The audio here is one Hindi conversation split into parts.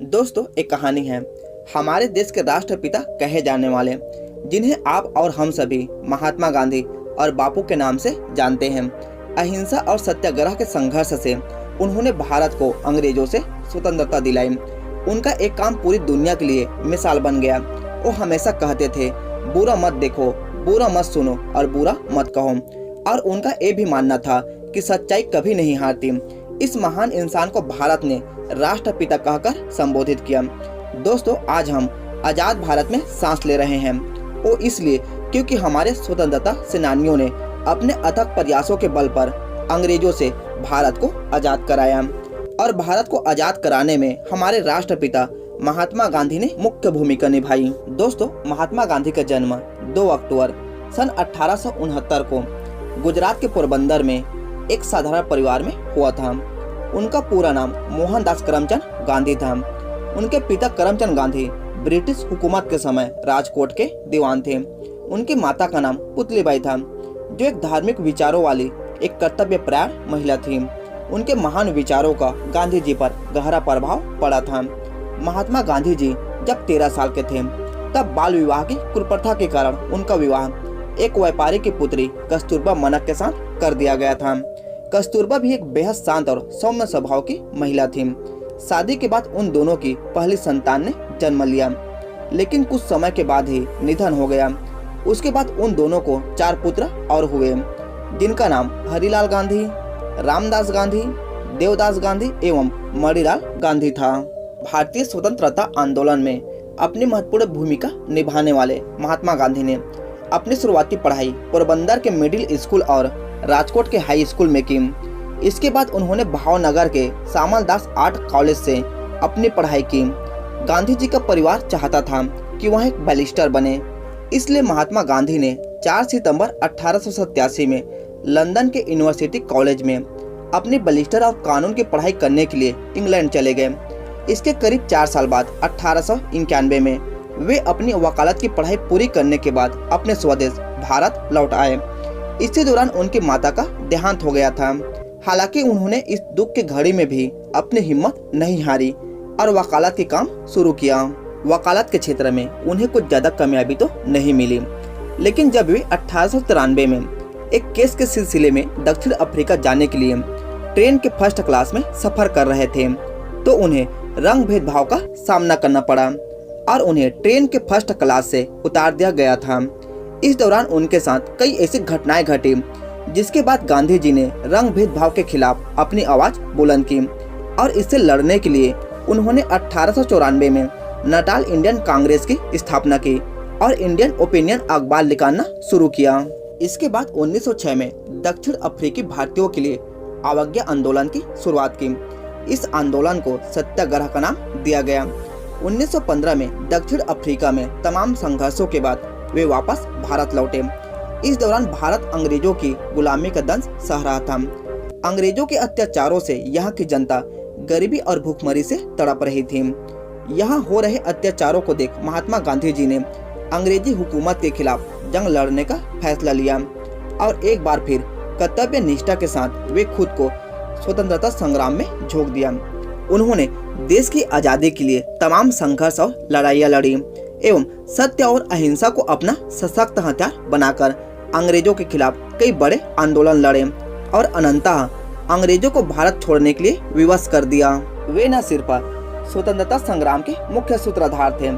दोस्तों, एक कहानी है हमारे देश के राष्ट्रपिता कहे जाने वाले, जिन्हें आप और हम सभी महात्मा गांधी और बापू के नाम से जानते हैं। अहिंसा और सत्याग्रह के संघर्ष से उन्होंने भारत को अंग्रेजों से स्वतंत्रता दिलाई। उनका एक काम पूरी दुनिया के लिए मिसाल बन गया। वो हमेशा कहते थे, बुरा मत देखो, बुरा मत सुनो और बुरा मत कहो। और उनका ये भी मानना था कि सच्चाई कभी नहीं हारती। इस महान इंसान को भारत ने राष्ट्रपिता कहकर संबोधित किया। दोस्तों, आज हम आजाद भारत में सांस ले रहे हैं। वो इसलिए क्योंकि हमारे स्वतंत्रता सेनानियों ने अपने अथक प्रयासों के बल पर अंग्रेजों से भारत को आजाद कराया। और भारत को आजाद कराने में हमारे राष्ट्रपिता महात्मा गांधी ने मुख्य भूमिका निभाई। दोस्तों, महात्मा गांधी का जन्म 2 अक्टूबर सन 1869 को गुजरात के पोरबंदर में एक साधारण परिवार में हुआ था। उनका पूरा नाम मोहनदास करमचंद गांधी था। उनके पिता करमचंद गांधी ब्रिटिश हुकूमत के समय राजकोट के दीवान थे। उनकी माता का नाम पुतलीबाई था, जो एक धार्मिक विचारों वाली एक कर्तव्यपरायण महिला थी। उनके महान विचारों का गांधी जी पर गहरा प्रभाव पड़ा था। महात्मा गांधी जी जब 13 साल के थे, तब बाल विवाह की कुप्रथा के कारण उनका विवाह एक व्यापारी की पुत्री कस्तूरबा मनक के साथ कर दिया गया था। कस्तूरबा भी एक बेहद शांत और सौम्य स्वभाव की महिला थी। शादी के बाद उन दोनों की पहली संतान ने जन्म लिया, लेकिन कुछ समय के बाद ही निधन हो गया। उसके बाद उन दोनों को 4 पुत्र और हुए, जिनका नाम हरिलाल गांधी, रामदास गांधी, देवदास गांधी एवं मणिलाल गांधी था। भारतीय स्वतंत्रता आंदोलन में अपनी महत्वपूर्ण भूमिका निभाने वाले महात्मा गांधी ने अपनी शुरुआती पढ़ाई पोरबंदर के मिडिल स्कूल और राजकोट के हाई स्कूल में की। इसके बाद उन्होंने भावनगर के सामल दास आर्ट कॉलेज से अपनी पढ़ाई की। गांधी जी का परिवार चाहता था कि वह एक बैरिस्टर बने, इसलिए महात्मा गांधी ने 4 सितंबर 1887 में लंदन के यूनिवर्सिटी कॉलेज में अपनी बैरिस्टर और कानून की पढ़ाई करने के लिए इंग्लैंड चले गए। इसके करीब 4 साल बाद 1891 में वे अपनी वकालत की पढ़ाई पूरी करने के बाद अपने स्वदेश भारत लौट आए। इसी दौरान उनकी माता का देहांत हो गया था। हालांकि उन्होंने इस दुख की घड़ी में भी अपनी हिम्मत नहीं हारी और वकालत के काम शुरू किया। वकालत के क्षेत्र में उन्हें कुछ ज्यादा कामयाबी तो नहीं मिली, लेकिन जब वे 1893 में एक केस के सिलसिले में दक्षिण अफ्रीका जाने के लिए ट्रेन के फर्स्ट क्लास में सफर कर रहे थे, तो उन्हें रंग भेदभाव का सामना करना पड़ा और उन्हें ट्रेन के फर्स्ट क्लास से उतार दिया गया था। इस दौरान उनके साथ कई ऐसी घटनाएं घटी, जिसके बाद गांधी जी ने रंग भेदभाव के खिलाफ अपनी आवाज बुलंद की और इससे लड़ने के लिए उन्होंने 1894 में नटाल इंडियन कांग्रेस की स्थापना की और इंडियन ओपिनियन अखबार निकालना शुरू किया। इसके बाद 1906 में दक्षिण अफ्रीकी भारतीयों के लिए अवज्ञा आंदोलन की शुरुआत की। इस आंदोलन को सत्याग्रह का नाम दिया गया। 1915 में दक्षिण अफ्रीका में तमाम संघर्षों के बाद वे वापस भारत लौटे। इस दौरान भारत अंग्रेजों की गुलामी का दंश सह रहा था। अंग्रेजों के अत्याचारों से यहाँ की जनता गरीबी और भूखमरी से तड़प रही थी। यहाँ हो रहे अत्याचारों को देख महात्मा गांधी जी ने अंग्रेजी हुकूमत के खिलाफ जंग लड़ने का फैसला लिया और एक बार फिर कर्तव्य निष्ठा के साथ वे खुद को स्वतंत्रता संग्राम में झोंक दिया। उन्होंने देश की आजादी के लिए तमाम संघर्ष और लड़ाइयाँ लड़ी एवं सत्य और अहिंसा को अपना सशक्त हथियार बनाकर अंग्रेजों के खिलाफ कई बड़े आंदोलन लड़े और अनंतः अंग्रेजों को भारत छोड़ने के लिए विवश कर दिया। वे न सिर्फ स्वतंत्रता संग्राम के मुख्य सूत्रधार थे,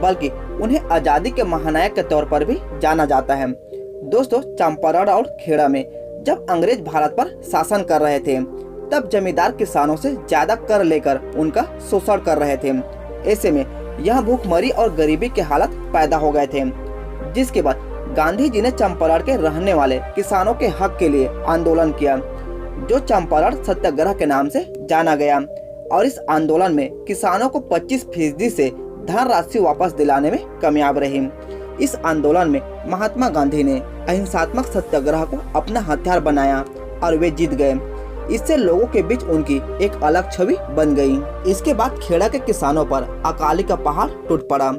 बल्कि उन्हें आजादी के महानायक के तौर पर भी जाना जाता है। दोस्तों, चंपारण और खेड़ा में जब अंग्रेज भारत पर शासन कर रहे थे, तब जमींदार किसानों से ज्यादा कर लेकर उनका शोषण कर रहे थे। ऐसे में यह भूखमरी और गरीबी के हालत पैदा हो गए थे, जिसके बाद गांधी जी ने चंपारण के रहने वाले किसानों के हक के लिए आंदोलन किया, जो चंपारण सत्याग्रह के नाम से जाना गया। और इस आंदोलन में किसानों को 25% से धनराशि वापस दिलाने में कामयाब रही। इस आंदोलन में महात्मा गांधी ने अहिंसात्मक सत्याग्रह को अपना हथियार बनाया और वे जीत गए। इससे लोगों के बीच उनकी एक अलग छवि बन गई। इसके बाद खेड़ा के किसानों पर अकाली का पहाड़ टूट पड़ा,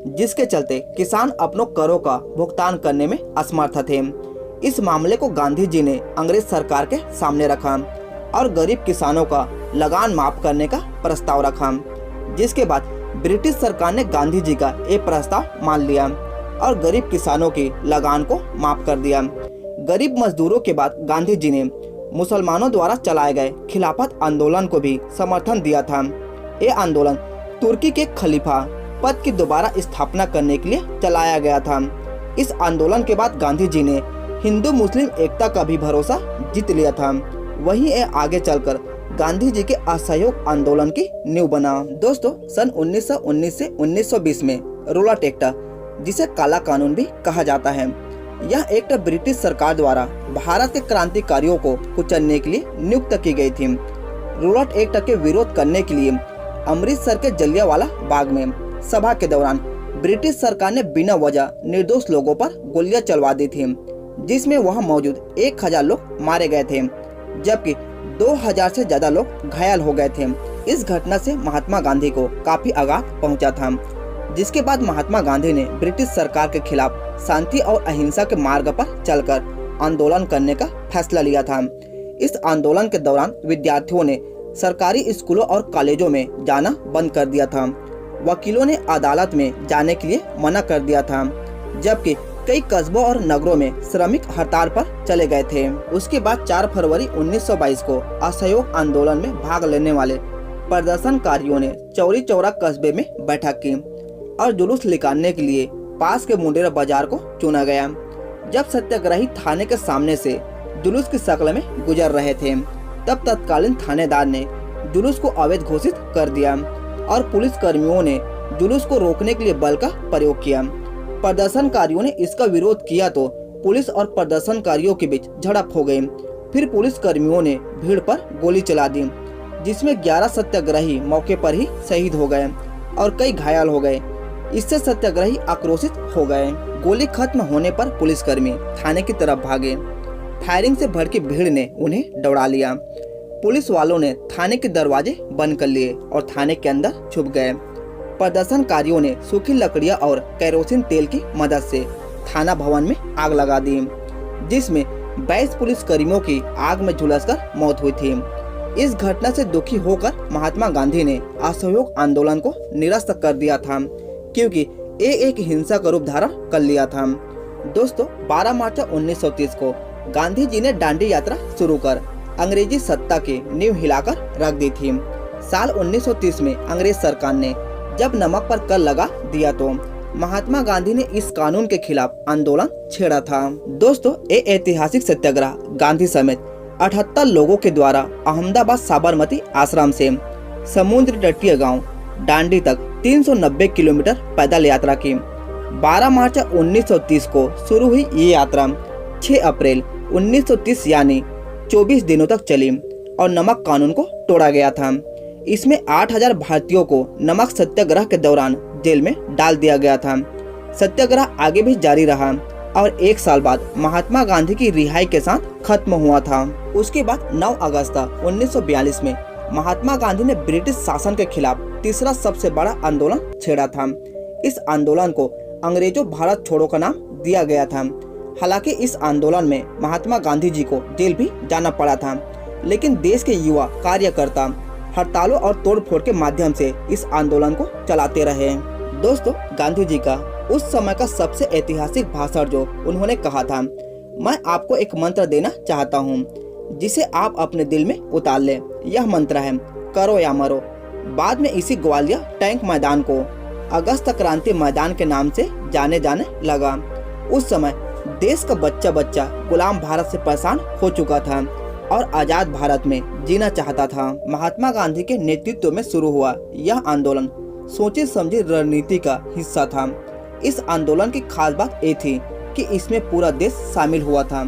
जिसके चलते किसान अपनों करों का भुगतान करने में असमर्थ थे। इस मामले को गांधी जी ने अंग्रेज सरकार के सामने रखा और गरीब किसानों का लगान माफ करने का प्रस्ताव रखा, जिसके बाद ब्रिटिश सरकार ने गांधी जी का ये प्रस्ताव मान लिया और गरीब किसानों की लगान को माफ कर दिया। गरीब मजदूरों के बाद गांधी जी ने मुसलमानों द्वारा चलाए गए खिलाफत आंदोलन को भी समर्थन दिया था। ये आंदोलन तुर्की के खलीफा पद की दोबारा स्थापना करने के लिए चलाया गया था। इस आंदोलन के बाद गांधी जी ने हिंदू मुस्लिम एकता का भी भरोसा जीत लिया था। वहीं ये आगे चलकर गांधी जी के असहयोग आंदोलन की नींव बना। दोस्तों, सन 1919 से 1920 में रूलट एक्ट, जिसे काला कानून भी कहा जाता है, यह एक्ट ब्रिटिश सरकार द्वारा भारत के क्रांतिकारियों को कुचलने के लिए नियुक्त की गई थी। रूलट एक्ट के विरोध करने के लिए अमृतसर के जलियांवाला बाग में सभा के दौरान ब्रिटिश सरकार ने बिना वजह निर्दोष लोगों पर गोलियां चलवा दी थी, जिसमें वहां मौजूद 1000 लोग मारे गए थे, जबकि 2000 से ज्यादा लोग घायल हो गए थे। इस घटना से महात्मा गांधी को काफी आघात पहुंचा था, जिसके बाद महात्मा गांधी ने ब्रिटिश सरकार के खिलाफ शांति और अहिंसा के मार्ग पर चलकर आंदोलन करने का फैसला लिया था। इस आंदोलन के दौरान विद्यार्थियों ने सरकारी स्कूलों और कॉलेजों में जाना बंद कर दिया था। वकीलों ने अदालत में जाने के लिए मना कर दिया था, जबकि कई कस्बों और नगरों में श्रमिक हड़ताल पर चले गए थे। उसके बाद 4 फरवरी 1922 को असहयोग आंदोलन में भाग लेने वाले प्रदर्शनकारियों ने चौरी चौरा कस्बे में बैठक की और जुलूस निकालने के लिए पास के मुंडेर बाजार को चुना गया। जब सत्याग्रही थाने के सामने से जुलूस की शक्ल में गुजर रहे थे, तब तत्कालीन थानेदार ने जुलूस को अवैध घोषित कर दिया और पुलिस कर्मियों ने जुलूस को रोकने के लिए बल का प्रयोग किया। प्रदर्शनकारियों ने इसका विरोध किया तो पुलिस और प्रदर्शनकारियों के बीच झड़प हो गई। फिर पुलिस कर्मियों ने भीड़ पर गोली चला दी, जिसमें 11 सत्याग्रही मौके पर ही शहीद हो गए और कई घायल हो गए। इससे सत्याग्रही आक्रोशित हो गए। गोली खत्म होने पर पुलिसकर्मी थाने की तरफ भागे। फायरिंग से भड़की भीड़ ने उन्हें दौड़ा लिया। पुलिस वालों ने थाने के दरवाजे बंद कर लिए और थाने के अंदर छुप गए। प्रदर्शनकारियों ने सूखी लकड़ियां और केरोसिन तेल की मदद से थाना भवन में आग लगा दी, जिसमें 22 पुलिस कर्मियों की आग में झुलसकर मौत हुई थी। इस घटना से दुखी होकर महात्मा गांधी ने असहयोग आंदोलन को निरस्त कर दिया था, क्योंकि ये एक हिंसा का रूप धारण कर लिया था। दोस्तों, 12 मार्च 1930 को गांधी जी ने दांडी यात्रा शुरू कर अंग्रेजी सत्ता की नींव हिलाकर रख दी थी। साल 1930 में अंग्रेज सरकार ने जब नमक पर कर लगा दिया तो महात्मा गांधी ने इस कानून के खिलाफ आंदोलन छेड़ा था। दोस्तों, ये ऐतिहासिक सत्याग्रह गांधी समेत 78 लोगों के द्वारा अहमदाबाद साबरमती आश्रम से समुद्र तटीय गांव दांडी तक 390 किलोमीटर पैदल यात्रा की। 12 मार्च 1930 को शुरू हुई ये यात्रा 6 अप्रैल 1930 यानी 24 दिनों तक चली और नमक कानून को तोड़ा गया था। इसमें 8000 भारतीयों को नमक सत्याग्रह के दौरान जेल में डाल दिया गया था। सत्याग्रह आगे भी जारी रहा और 1 साल बाद महात्मा गांधी की रिहाई के साथ खत्म हुआ था। उसके बाद 9 अगस्त 1942 में महात्मा गांधी ने ब्रिटिश शासन के खिलाफ तीसरा सबसे बड़ा आंदोलन छेड़ा था। इस आंदोलन को अंग्रेजों भारत छोड़ो का नाम दिया गया था। हालांकि इस आंदोलन में महात्मा गांधी जी को जेल भी जाना पड़ा था, लेकिन देश के युवा कार्यकर्ता हड़तालों और तोड़फोड़ के माध्यम से इस आंदोलन को चलाते रहे। दोस्तों, गांधी जी का उस समय का सबसे ऐतिहासिक भाषण जो उन्होंने कहा था, मैं आपको एक मंत्र देना चाहता हूँ, जिसे आप अपने दिल में उतार लें। यह मंत्र है, करो या मरो। बाद में इसी ग्वालियर टैंक मैदान को अगस्त क्रांति मैदान के नाम से जाने लगा। उस समय देश का बच्चा बच्चा गुलाम भारत से परेशान हो चुका था और आजाद भारत में जीना चाहता था। महात्मा गांधी के नेतृत्व में शुरू हुआ यह आंदोलन सोची समझी रणनीति का हिस्सा था। इस आंदोलन की खास बात ये थी कि इसमें पूरा देश शामिल हुआ था।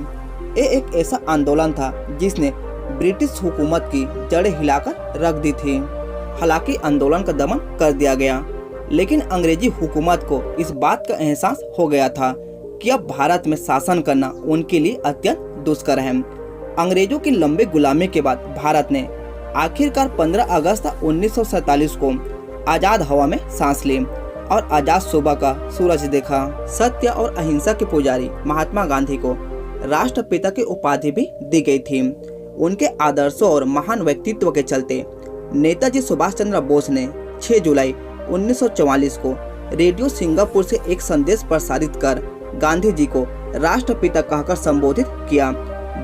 ये एक ऐसा आंदोलन था जिसने ब्रिटिश हुकूमत की जड़ें हिलाकर रख दी थी। हालांकि आंदोलन का दमन कर दिया गया, लेकिन अंग्रेजी हुकूमत को इस बात का एहसास हो गया था कि अब भारत में शासन करना उनके लिए अत्यंत दुष्कर है। अंग्रेजों की लंबी गुलामी के बाद भारत ने आखिरकार 15 अगस्त 1947 को आजाद हवा में सांस ली और आजाद सुबह का सूरज देखा। सत्य और अहिंसा के पुजारी महात्मा गांधी को राष्ट्रपिता की उपाधि भी दी गई थी। उनके आदर्शों और महान व्यक्तित्व के चलते नेताजी सुभाष चंद्र बोस ने 6 जुलाई 1944 को रेडियो सिंगापुर से एक संदेश प्रसारित कर गांधी जी को राष्ट्रपिता कहकर संबोधित किया।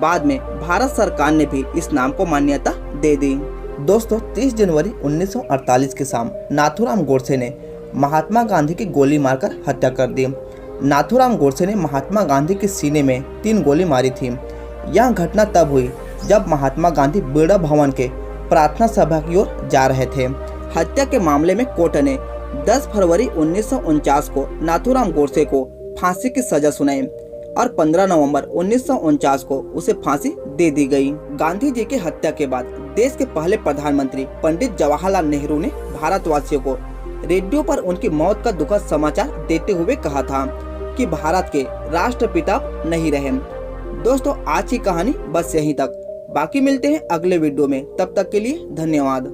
बाद में भारत सरकार ने भी इस नाम को मान्यता दे दी। दोस्तों, 30 जनवरी 1948 की शाम नाथूराम गोडसे ने महात्मा गांधी की गोली मारकर हत्या कर दी। नाथूराम गोडसे ने महात्मा गांधी के सीने में 3 गोली मारी थी। यह घटना तब हुई जब महात्मा गांधी बिरला भवन के प्रार्थना सभा की ओर जा रहे थे। हत्या के मामले में कोर्ट ने 10 फरवरी 1949 को नाथूराम गोडसे को फांसी की सजा सुनाई और 15 नवंबर 1949 को उसे फांसी दे दी गई। गांधी जी की हत्या के बाद देश के पहले प्रधानमंत्री पंडित जवाहरलाल नेहरू ने भारतवासियों को रेडियो पर उनकी मौत का दुखद समाचार देते हुए कहा था कि भारत के राष्ट्रपिता नहीं रहे। दोस्तों, आज की कहानी बस यहीं तक। बाकी मिलते हैं अगले वीडियो में। तब तक के लिए धन्यवाद।